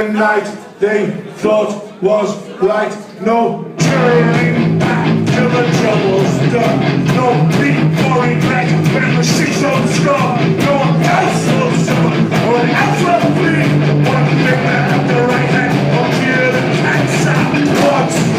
The night they thought was right. No turning back till the trouble's done. No beat for regret when the shit's on score. No one else will suffer or an else will bleed. One big man at the right hand will hear the cats out. What's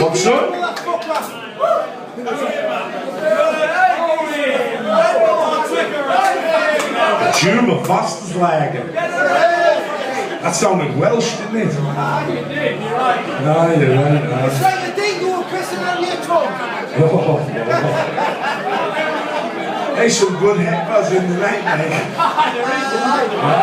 what's up? Juba Vastenslager. That sounded Welsh, didn't it? You did, you're right. No, you're right. It's like the dingo pissing on your tongue. There's some good heckers in the night, mate. There is.